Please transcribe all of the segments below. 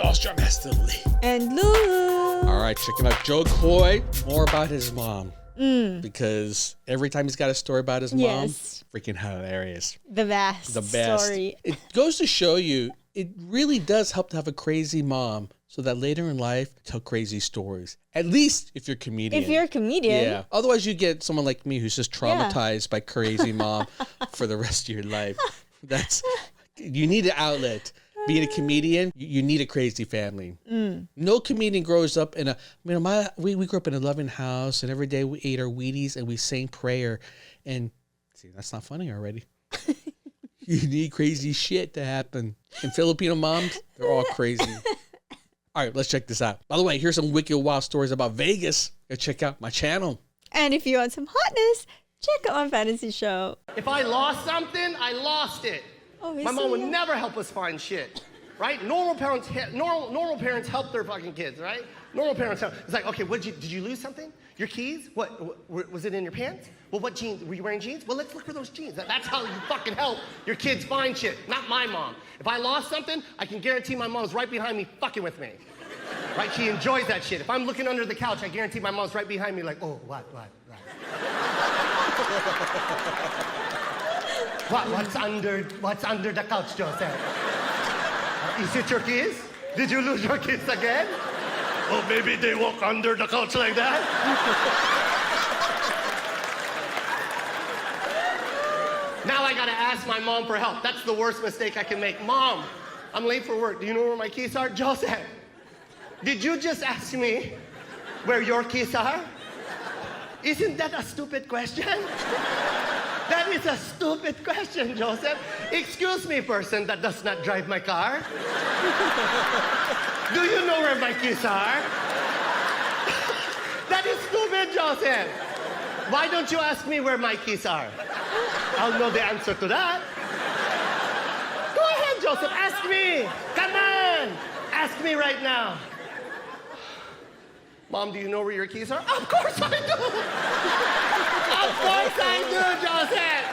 awestruck Master Lee. And Lulu. All right, checking out Joe Coy. More about his mom. Because every time he's got a story about his mom, freaking hilarious. The best story. It goes to show you, it really does help to have a crazy mom so that later in life, tell crazy stories. At least if you're a comedian. If you're a comedian. Yeah. Otherwise, you get someone like me who's just traumatized by crazy mom for the rest of your life. You need an outlet. Being a comedian, you need a crazy family. No comedian grows up in we grew up in a loving house, and every day we ate our Wheaties and we sang prayer. And see, that's not funny already. You need crazy shit to happen. And Filipino moms, they're all crazy. All right, let's check this out. By the way, here's some wicked wild stories about Vegas. Go check out my channel. And if you want some hotness, check out my fantasy show. If I lost something, I lost it. Oh, my mom would never help us find shit, right? Normal parents help their fucking kids, right? Normal parents help. It's like, okay, did you lose something? Your keys? What was it in your pants? Well, what jeans? Were you wearing jeans? Well, let's look for those jeans. That's how you fucking help your kids find shit, not my mom. If I lost something, I can guarantee my mom's right behind me fucking with me. Right? She enjoys that shit. If I'm looking under the couch, I guarantee my mom's right behind me like, oh, what? What's under the couch, Joseph? Is it your keys? Did you lose your keys again? Oh, maybe they walk under the couch like that? Now I gotta ask my mom for help. That's the worst mistake I can make. Mom, I'm late for work. Do you know where my keys are? Joseph, did you just ask me where your keys are? Isn't that a stupid question? That is a stupid question, Joseph. Excuse me, person that does not drive my car. Do you know where my keys are? That is stupid, Joseph. Why don't you ask me where my keys are? I'll know the answer to that. Go ahead, Joseph, ask me. Come on, ask me right now. Mom, do you know where your keys are? Of course I do. Of course I do, Joseph.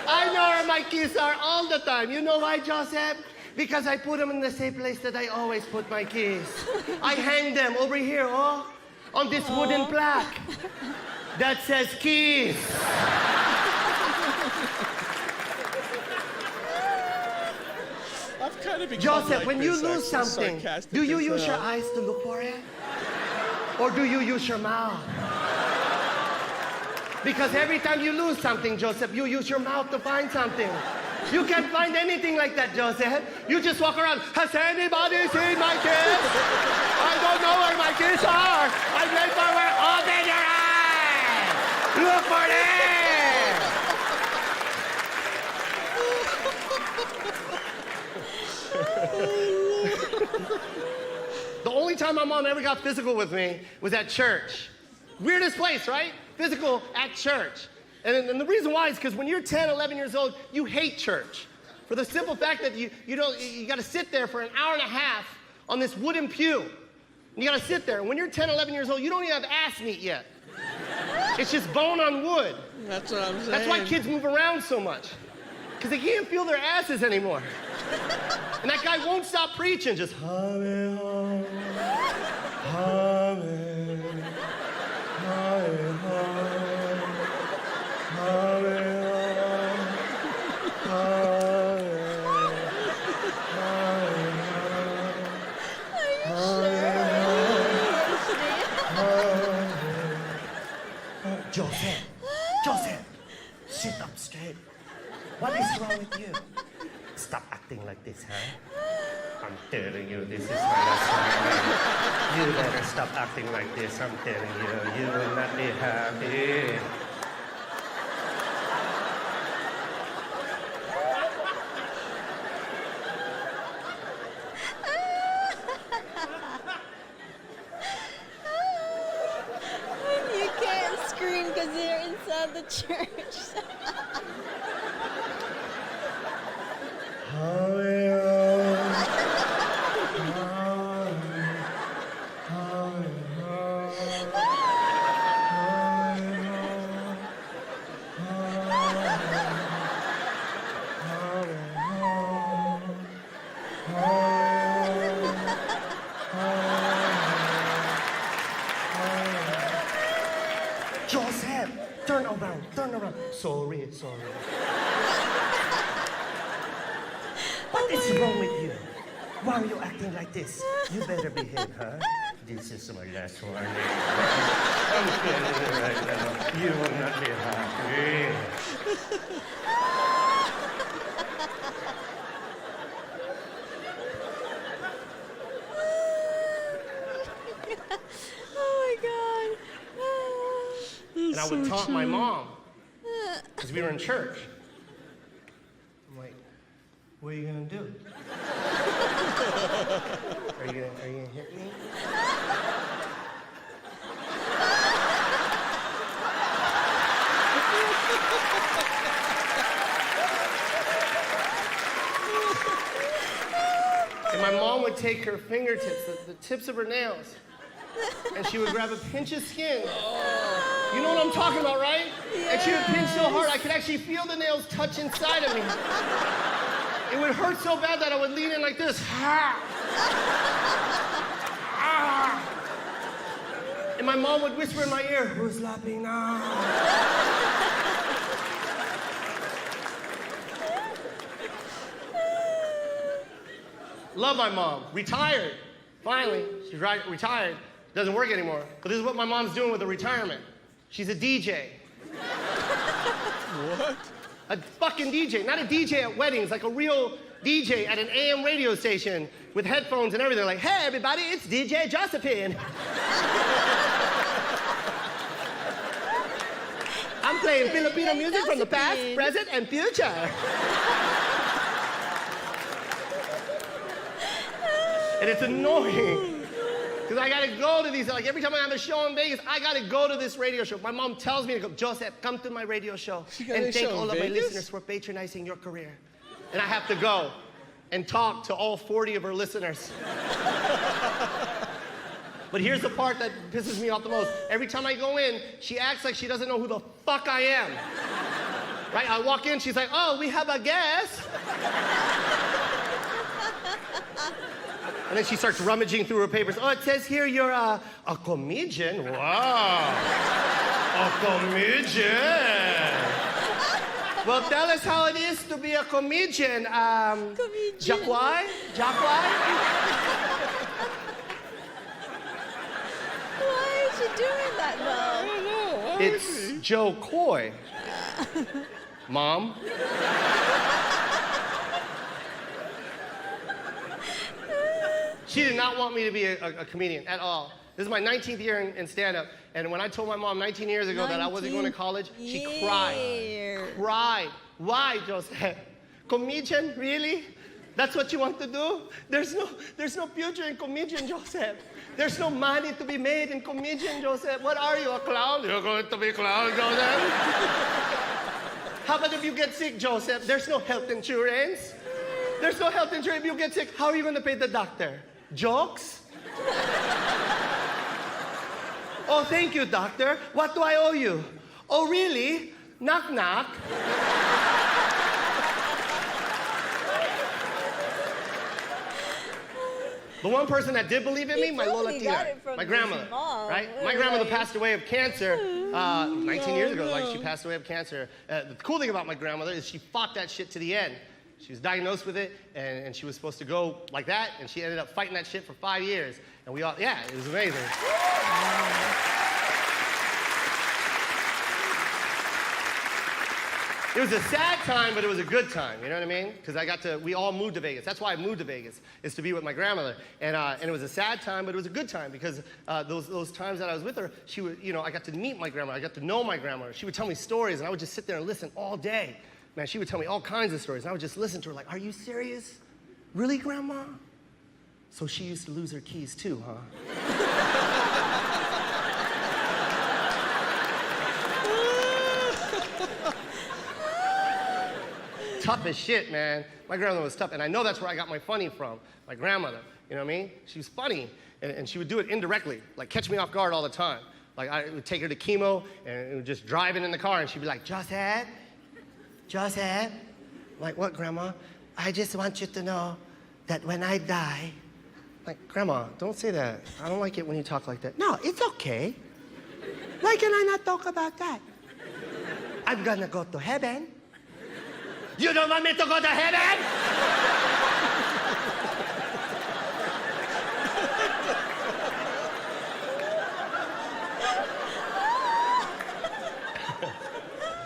I know where my keys are all the time. You know why, Joseph? Because I put them in the same place that I always put my keys. I hang them over here, on this wooden plaque that says keys. I've kind of become Joseph, like when you lose something, do you use your eyes to look for it? Or do you use your mouth? Because every time you lose something, Joseph, you use your mouth to find something. You can't find anything like that, Joseph. You just walk around, has anybody seen my keys? I don't know where my keys are. I'm late for work. Open your eyes. Look for them. The only time my mom ever got physical with me was at church. Weirdest place, right? Physical at church. And the reason why is because when you're 10, 11 years old, you hate church. For the simple fact that you got to sit there for an hour and a half on this wooden pew. And you got to sit there. And when you're 10, 11 years old, you don't even have ass meat yet. It's just bone on wood. That's what I'm saying. That's why kids move around so much. Because they can't feel their asses anymore. And that guy won't stop preaching, just hum, hum, Joseph, sit up straight. What is wrong with you? Stop acting like this, huh? I'm telling you, this is my last time. You better stop acting like this, I'm telling you. You will not be happy. You can't scream because you're inside the church. turn around. Sorry. What is wrong with you? Why are you acting like this? You better behave, huh? This is my last warning. I'm feeling it right now. You will not be happy. Oh my God. And I would taunt my mom because we were in church. I'm like, what are you gonna do? Are you gonna hit me? And my mom would take her fingertips, the tips of her nails, and she would grab a pinch of skin. You know what I'm talking about, right? Yes. And she would pinch so hard I could actually feel the nails touch inside of me. It would hurt so bad that I would lean in like this. And my mom would whisper in my ear, who's laughing now? Love my mom. Retired. Finally, she's retired. Doesn't work anymore. But this is what my mom's doing with the retirement. She's a DJ. What? A fucking DJ. Not a DJ at weddings, like a real DJ at an AM radio station with headphones and everything. Like, hey, everybody, it's DJ Josephine. I'm playing Filipino music from the past, present, and future. And it's annoying. Because I gotta go to these, like every time I have a show in Vegas, I gotta go to this radio show. My mom tells me to go, Joseph, come to my radio show and thank all of my listeners for patronizing your career. And I have to go and talk to all 40 of her listeners. But here's the part that pisses me off the most. Every time I go in, she acts like she doesn't know who the fuck I am. Right? I walk in, she's like, oh, we have a guest. And then she starts rummaging through her papers. Oh, it says here you're a comedian. Wow. A comedian. Well, tell us how it is to be a comedian. Comedian. Jacquai? Why is she doing that though? It's Joe Coy. Mom? She did not want me to be a comedian at all. This is my 19th year in stand-up, and when I told my mom 19 years ago that I wasn't going to college, she cried. Cried. Why, Joseph? Comedian, really? That's what you want to do? There's no future in comedian, Joseph. There's no money to be made in comedian, Joseph. What are you, a clown? You're going to be a clown, Joseph? How about if you get sick, Joseph? There's no health insurance. There's no health insurance if you get sick. How are you going to pay the doctor? Jokes? Oh, thank you, doctor. What do I owe you? Oh, really? Knock, knock. The one person that did believe in me, my Lola Tia, my grandmother, right? My grandmother passed away of cancer 19 years ago. Like, she passed away of cancer. The cool thing about my grandmother is she fought that shit to the end. She was diagnosed with it, and she was supposed to go like that, and she ended up fighting that shit for 5 years. And we all, yeah, it was amazing. It was a sad time, but it was a good time, you know what I mean? Because we all moved to Vegas. That's why I moved to Vegas, is to be with my grandmother. And it was a sad time, but it was a good time because those times that I was with her, she would, I got to meet my grandmother. I got to know my grandmother. She would tell me stories, and I would just sit there and listen all day. Man, she would tell me all kinds of stories, and I would just listen to her like, are you serious? Really, Grandma? So she used to lose her keys too, huh? Tough as shit, man. My grandmother was tough, and I know that's where I got my funny from, my grandmother. You know what I mean? She was funny, and she would do it indirectly, like catch me off guard all the time. Like I would take her to chemo, and would just driving in the car, and she'd be like, Joseph? I'm like, what, Grandma? I just want you to know that when I die, like, Grandma, don't say that. I don't like it when you talk like that. No, it's okay. Why can I not talk about that? I'm gonna go to heaven. You don't want me to go to heaven?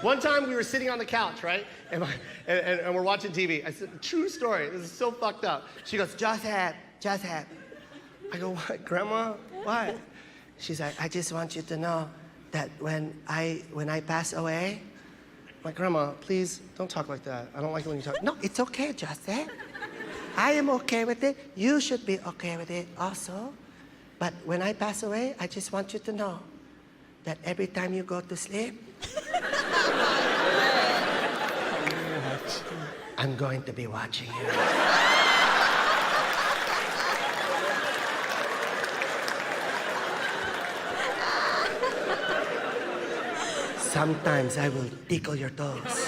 One time we were sitting on the couch, right? And we're watching TV. I said, true story. This is so fucked up. She goes, Joseph. I go, what, Grandma? What? She's like, I just want you to know that when I pass away, my Grandma, please don't talk like that. I don't like it when you talk. No, it's okay, Joseph. I am okay with it. You should be okay with it also. But when I pass away, I just want you to know that every time you go to sleep, I'm going to be watching you. Sometimes I will tickle your toes.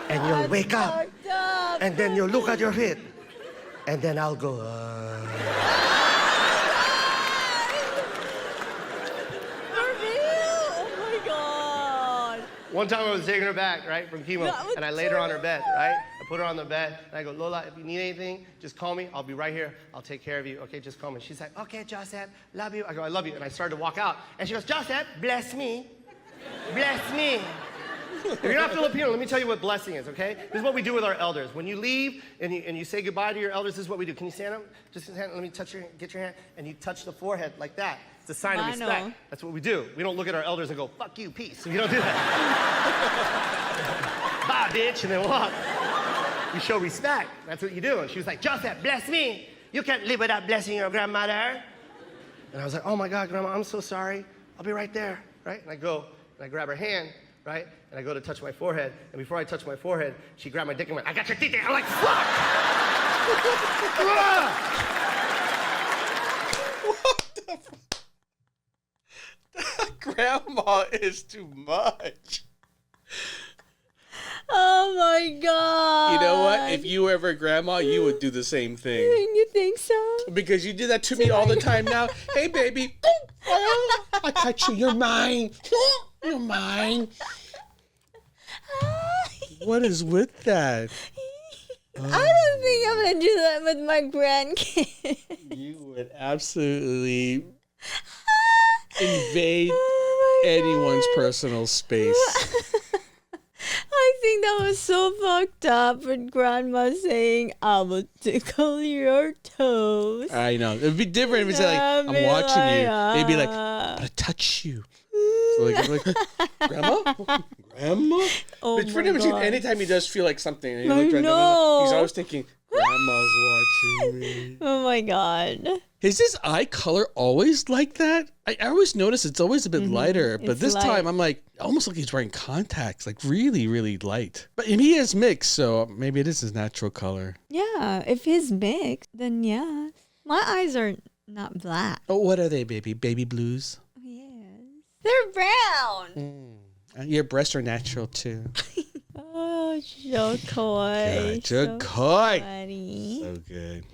And you'll wake up. And then you'll look at your feet. And then I'll go, One time I was taking her back, right, from chemo, and I laid her on her bed, right? I put her on the bed, and I go, Lola, if you need anything, just call me. I'll be right here. I'll take care of you. Okay, just call me. She's like, okay, Joseph, love you. I go, I love you. And I started to walk out, and she goes, Joseph, bless me. Bless me. If you're not Filipino, let me tell you what blessing is, okay? This is what we do with our elders. When you leave and you say goodbye to your elders, this is what we do. Can you stand up? Just stand, let me get your hand, and you touch the forehead like that. It's a sign of respect. That's what we do. We don't look at our elders and go, fuck you, peace. We don't do that. Bye, bitch, and then walk. You show respect. That's what you do. And she was like, Joseph, bless me. You can't live without blessing your grandmother. And I was like, oh my God, Grandma, I'm so sorry. I'll be right there, right? And I go, and I grab her hand, right? And I go to touch my forehead. And before I touch my forehead, she grabbed my dick and went, I got your teeth. I'm like, fuck! Grandma is too much. Oh my God. You know what? If you were ever a grandma, you would do the same thing. You think so? Because you do that to me all the time now. Hey, baby. I touch you. You're mine. You're mine. What is with that? I don't think I'm going to do that with my grandkids. You would absolutely invade anyone's personal space. I think that was so fucked up with Grandma saying, I will tickle your toes. I know. It'd be different if it's like, I'm watching you. They'd be like, I'm going to touch you. So like, Grandma? Grandma? Oh, but pretty much anytime he does feel like something, and he looks right know. he's always thinking, Grandma's watching me. Oh my God. Is his eye color always like that? I always notice it's always a bit lighter, but It's this light. time I'm like, almost like he's wearing contacts, like really, really light. But he is mixed, so maybe it is his natural color. Yeah, if he's mixed, then yeah. My eyes are not black. Oh, what are they, baby? Baby blues? Yes. They're brown. Your breasts are natural too. Oh, so coy. Good, So coy. funny. So good.